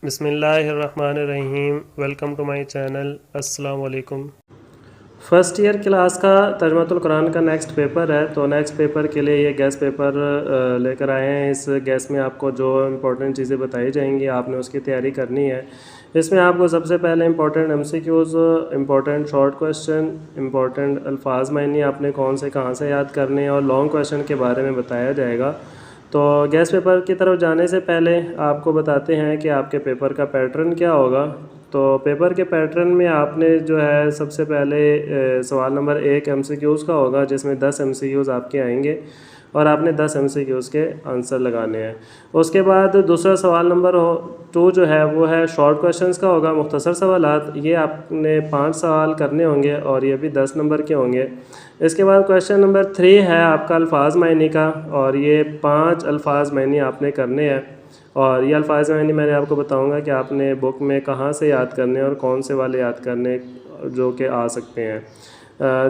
بسم اللہ الرحمن الرحیم، ویلکم ٹو مائی چینل۔ السلام علیکم۔ فرسٹ ایئر کلاس کا ترجمۃ القرآن کا نیکسٹ پیپر ہے، تو نیکسٹ پیپر کے لیے یہ گیس پیپر لے کر آئے ہیں۔ اس گیس میں آپ کو جو امپورٹنٹ چیزیں بتائی جائیں گی آپ نے اس کی تیاری کرنی ہے۔ اس میں آپ کو سب سے پہلے important MCQs، important short question, important الفاظ معنی آپ نے کون سے کہاں سے یاد کرنے ہیں، اور لانگ کویشچن کے بارے میں بتایا جائے گا۔ تو گیس پیپر کی طرف جانے سے پہلے آپ کو بتاتے ہیں کہ آپ کے پیپر کا پیٹرن کیا ہوگا۔ تو پیپر کے پیٹرن میں آپ نے جو ہے سب سے پہلے سوال نمبر 1 MCQs کا ہوگا، جس میں 10 MCQs آپ کے آئیں گے اور آپ نے 10 MCQs کے آنسر لگانے ہیں۔ اس کے بعد دوسرا سوال نمبر 2 جو ہے وہ ہے شارٹ کویشچنس کا ہوگا، مختصر سوالات۔ یہ آپ نے 5 سوال کرنے ہوں گے اور یہ بھی 10 نمبر کے ہوں گے۔ اس کے بعد کویشچن نمبر 3 ہے آپ کا الفاظ معنی کا، اور یہ 5 الفاظ معنی آپ نے کرنے ہیں، اور یہ الفاظ معنی میں نے آپ کو بتاؤں گا کہ آپ نے بک میں کہاں سے یاد کرنے اور کون سے والے یاد کرنے جو کہ آ سکتے ہیں۔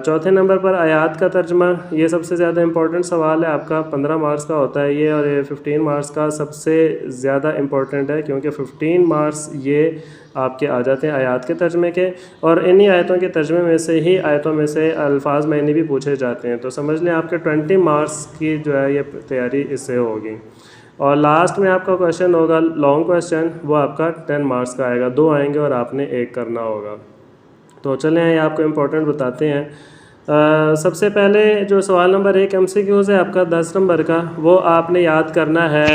چوتھے نمبر پر آیات کا ترجمہ، یہ سب سے زیادہ امپورٹنٹ سوال ہے آپ کا، 15 مارکس کا ہوتا ہے یہ، اور یہ 15 مارکس کا سب سے زیادہ امپورٹنٹ ہے، کیونکہ 15 مارکس یہ آپ کے آ جاتے ہیں آیات کے ترجمے کے، اور انہی آیتوں کے ترجمے میں سے ہی آیتوں میں سے الفاظ معنی بھی پوچھے جاتے ہیں۔ تو سمجھ لیں آپ کے 20 مارکس کی جو ہے یہ تیاری اس سے ہوگی۔ اور لاسٹ میں آپ کا کویشچن ہوگا لانگ کویشچن، وہ آپ کا 10 مارکس کا آئے گا، 2 آئیں گے اور آپ نے 1 کرنا ہوگا۔ تو چلیں یہ آپ کو امپورٹنٹ بتاتے ہیں۔ سب سے پہلے جو سوال نمبر 1 MCQs ہے آپ کا 10 نمبر کا، وہ آپ نے یاد کرنا ہے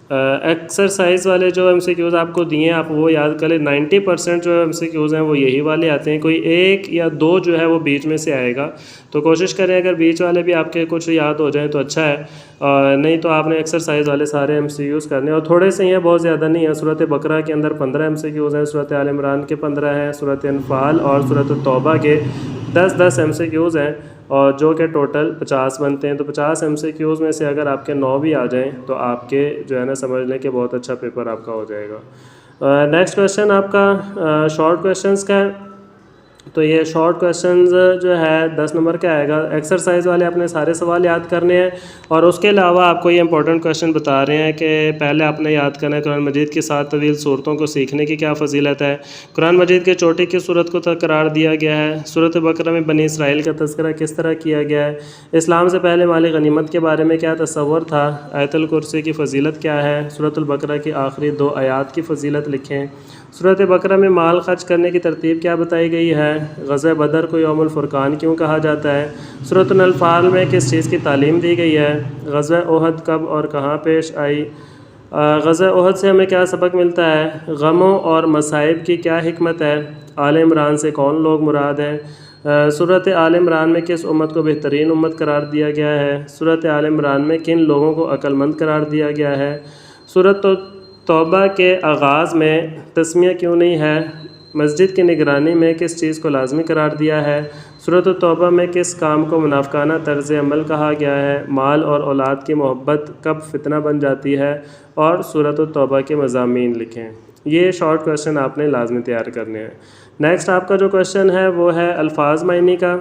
ایکسرسائز والے جو MCQs آپ کو دیے ہیں آپ وہ یاد کر لیں۔ 90% جو MCQs ہیں وہ یہی والے آتے ہیں، کوئی 1 یا 2 جو ہے وہ بیچ میں سے آئے گا، تو کوشش کریں اگر بیچ والے بھی آپ کے کچھ یاد ہو جائیں تو اچھا ہے، نہیں تو آپ نے ایکسرسائز والے سارے MCQs کرنے، اور تھوڑے سے ہیں، بہت زیادہ نہیں ہیں۔ سورۃ بقرہ کے اندر 15 MCQs ہیں، سورۃ آل عمران کے 15 ہیں، سورۃ انفال اور سورۃ التوبہ کے 10 MCQs ہیں، اور جو کہ ٹوٹل 50 بنتے ہیں۔ تو 50 MCQs میں سے اگر آپ کے 9 بھی آ جائیں تو آپ کے جو ہے نا سمجھ لیں کہ بہت اچھا پیپر آپ کا ہو جائے گا۔ نیکسٹ کویشچن آپ کا شارٹ کویشچنس کا ہے، تو یہ شارٹ کویشچنز جو ہے 10 نمبر کا آئے گا۔ ایکسرسائز والے اپنے سارے سوال یاد کرنے ہیں، اور اس کے علاوہ آپ کو یہ امپورٹنٹ کویشچن بتا رہے ہیں کہ پہلے آپ نے یاد کرنا ہے قرآن مجید کی 7 طویل صورتوں کو سیکھنے کی کیا فضیلت ہے، قرآن مجید کے چوٹی کی صورت کو قرار دیا گیا ہے، سورۃ بقرہ میں بنی اسرائیل کا تذکرہ کس طرح کیا گیا ہے، اسلام سے پہلے مال غنیمت کے بارے میں کیا تصور تھا، آیت الکرسی کی فضیلت کیا ہے، سورۃ البقرہ کی آخری 2 آیات کی فضیلت لکھیں، سورۃ بقرہ میں مال خرچ کرنے کی ترتیب کیا بتائی گئی ہے، غزوہ بدر کو یوم الفرقان کیوں کہا جاتا ہے، سورۃ الانفال میں کس چیز کی تعلیم دی گئی ہے، غزوہ احد کب اور کہاں پیش آئی، غزوہ احد سے ہمیں کیا سبق ملتا ہے، غموں اور مصائب کی کیا حکمت ہے، آل عمران سے کون لوگ مراد ہیں، سورۃ آل عمران میں کس امت کو بہترین امت قرار دیا گیا ہے، سورۃ آل عمران میں کن لوگوں کو عقل مند قرار دیا گیا ہے، سورۃ توبہ کے آغاز میں تسمیہ کیوں نہیں ہے، مسجد کی نگرانی میں کس چیز کو لازمی قرار دیا ہے، سورۃ التوبہ میں کس کام کو منافقانہ طرز عمل کہا گیا ہے، مال اور اولاد کی محبت کب فتنہ بن جاتی ہے، اور سورۃ التوبہ کے مضامین لکھیں۔ یہ شارٹ کویشچن آپ نے لازمی تیار کرنے ہیں۔ نیکسٹ آپ کا جو کویشچن ہے وہ ہے الفاظ معنی کا،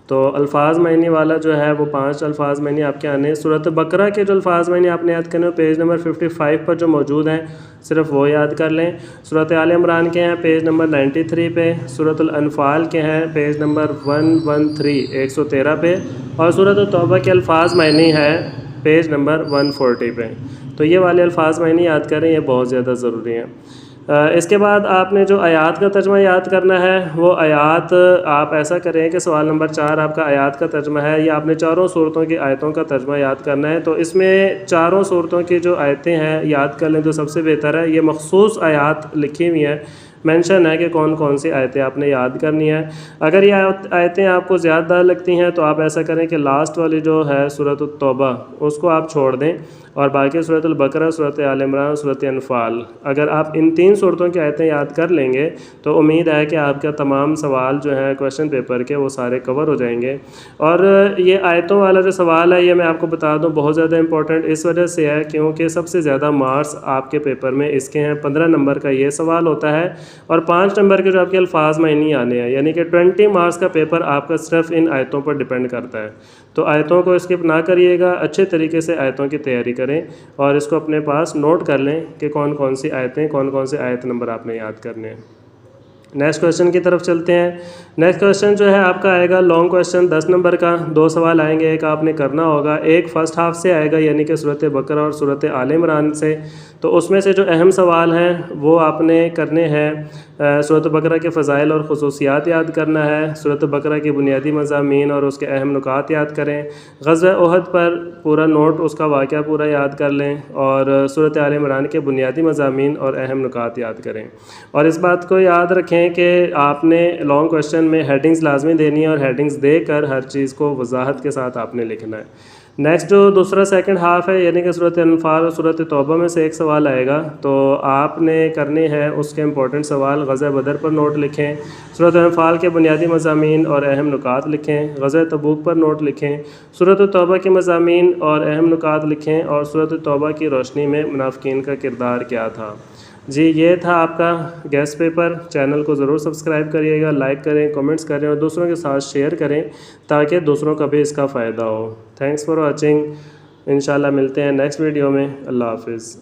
تو الفاظ معنی والا جو ہے وہ 5 الفاظ معنی آپ کے آنے ہیں۔ سورۃ بقرہ کے جو الفاظ معنی آپ نے یاد کرنے ہیں پیج نمبر 55 پر جو موجود ہیں صرف وہ یاد کر لیں، سورۃ آل عمران کے ہیں پیج نمبر 93 پہ، سورۃ الانفال کے ہیں پیج نمبر 113 پہ، اور سورۃ التوبہ کے الفاظ معنی ہے پیج نمبر 140 پہ۔ تو یہ والے الفاظ معنی یاد کریں، یہ بہت زیادہ ضروری ہیں۔ اس کے بعد آپ نے جو آیات کا ترجمہ یاد کرنا ہے، وہ آیات آپ ایسا کریں کہ سوال نمبر 4 آپ کا آیات کا ترجمہ ہے، یا آپ نے چاروں صورتوں کی آیتوں کا ترجمہ یاد کرنا ہے۔ تو اس میں چاروں صورتوں کی جو آیتیں ہیں یاد کر لیں تو سب سے بہتر ہے۔ یہ مخصوص آیات لکھی ہوئی ہیں، مینشن ہے کہ کون کون سی آیتیں آپ نے یاد کرنی ہے۔ اگر یہ آیتیں آپ کو زیادہ لگتی ہیں تو آپ ایسا کریں کہ لاسٹ والی جو ہے سورۃ التوبہ اس کو آپ چھوڑ دیں، اور باقی سورۃ البقرہ، سورۃ آل عمران، سورۃ انفال، اگر آپ ان 3 صورتوں کی آیتیں یاد کر لیں گے تو امید ہے کہ آپ کا تمام سوال جو ہیں کویشچن پیپر کے وہ سارے کور ہو جائیں گے۔ اور یہ آیتوں والا جو سوال ہے یہ میں آپ کو بتا دوں بہت زیادہ امپورٹنٹ اس وجہ سے ہے کیونکہ سب سے زیادہ مارکس آپ کے پیپر میں اس کے ہیں۔ 15 نمبر کا یہ سوال ہوتا ہے، اور 5 نمبر کے جو آپ کے الفاظ معنی آنے ہیں، یعنی کہ 20 مارکس کا پیپر آپ کا صرف ان آیتوں پر ڈیپینڈ کرتا ہے۔ تو آیتوں کو اسکپ نہ کریے گا، اچھے طریقے سے آیتوں کی تیاری کریں اور اس کو اپنے پاس نوٹ کر لیں کہ کون کون سی آیتیں، کون کون سے آیت نمبر آپ نے یاد کرنے ہیں۔ نیکسٹ کویشچن کی طرف چلتے ہیں۔ نیکسٹ کویشچن جو ہے آپ کا آئے گا لانگ کویشچن 10 نمبر کا، 2 سوال آئیں گے، ایک آپ نے کرنا ہوگا، ایک فرسٹ ہاف سے آئے گا یعنی کہ سورۃ بقرہ اور سورۃ آل عمران سے، تو اس میں سے جو اہم سوال ہیں وہ آپ نے کرنے ہیں۔ سورۃ بقرہ کے فضائل اور خصوصیات یاد کرنا ہے، سورۃ بقرہ کے بنیادی مضامین اور اس کے اہم نکات یاد کریں، غزوہ احد پر پورا نوٹ، اس کا واقعہ پورا یاد کر لیں، اور سورۃ آل عمران کے بنیادی مضامین اور اہم نکات یاد کریں۔ اور اس بات کو یاد رکھیں کہ آپ نے لانگ کویشچن میں ہیڈنگز لازمی دینی ہے اور ہیڈنگز دے کر ہر چیز کو وضاحت کے ساتھ آپ نے لکھنا ہے۔ نیکسٹ جو دوسرا سیکنڈ ہاف ہے یعنی کہ سورۃ انفال اور سورۃ توبہ میں سے ایک سوال آئے گا، تو آپ نے کرنے ہیں اس کے امپورٹنٹ سوال، غزوہ بدر پر نوٹ لکھیں، سورۃ انفال کے بنیادی مضامین اور اہم نکات لکھیں، غزوہ تبوک پر نوٹ لکھیں، سورۃ توبہ کے مضامین اور اہم نکات لکھیں، اور سورۃ توبہ کی روشنی میں منافقین کا کردار کیا تھا۔ جی یہ تھا آپ کا گیسٹ پیپر۔ چینل کو ضرور سبسکرائب کریے گا، لائک کریں، کمنٹس کریں اور دوسروں کے ساتھ شیئر کریں تاکہ دوسروں کا بھی اس کا فائدہ ہو۔ تھینکس فار واچنگ، انشاءاللہ ملتے ہیں نیکسٹ ویڈیو میں۔ اللہ حافظ۔